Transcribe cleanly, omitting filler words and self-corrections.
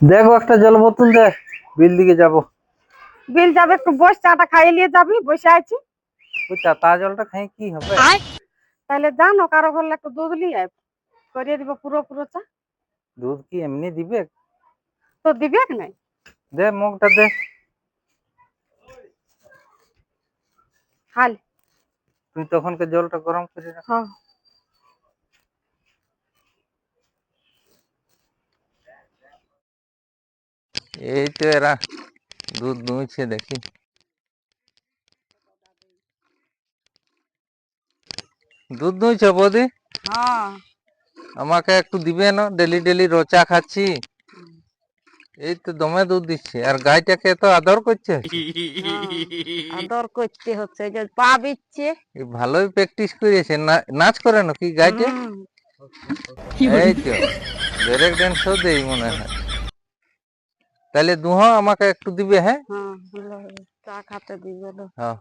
দেখো একটা জল বোতল দে, বিল দিকে যাব। বিল যাবে, একটু বস, চাটা খাইয়ে নিয়ে যাবি, বসে আছি। ওই তা জলটা খাই কি হবে? তাহলে জানো কারো ঘরে একটু দুধ নিয়ে আয়, করিয়ে দিব পুরো পুরো চা। দুধ কি এমনি দিবে? তো দিবে কি নাই? দে মগটা দে। হাল। তুই তখনকে জলটা গরম করে রাখ। হ্যাঁ। এই তো এরা দুধ দুইছে দেখি। দুধ দুইছো বৌদি? হ্যাঁ। আমাকে একটু দিবে না? ডেলি ডেলি রোচা খাচ্ছি, এই তো দমে দুধ দিচ্ছে, আর গাইটাকে তো আদর করছে। আদর করতে হচ্ছে, যে পা বিচ্ছে। ভালোই প্র্যাকটিস করেছে। নাচ করে নাকি গাইতে? এই তো ব্রেক ড্যান্সও দেই মনে হয়। তাহলে দুহা আমাকে একটু দিবে? হ্যাঁ হ্যাঁ, চা খাতে দিবে। হ্যাঁ।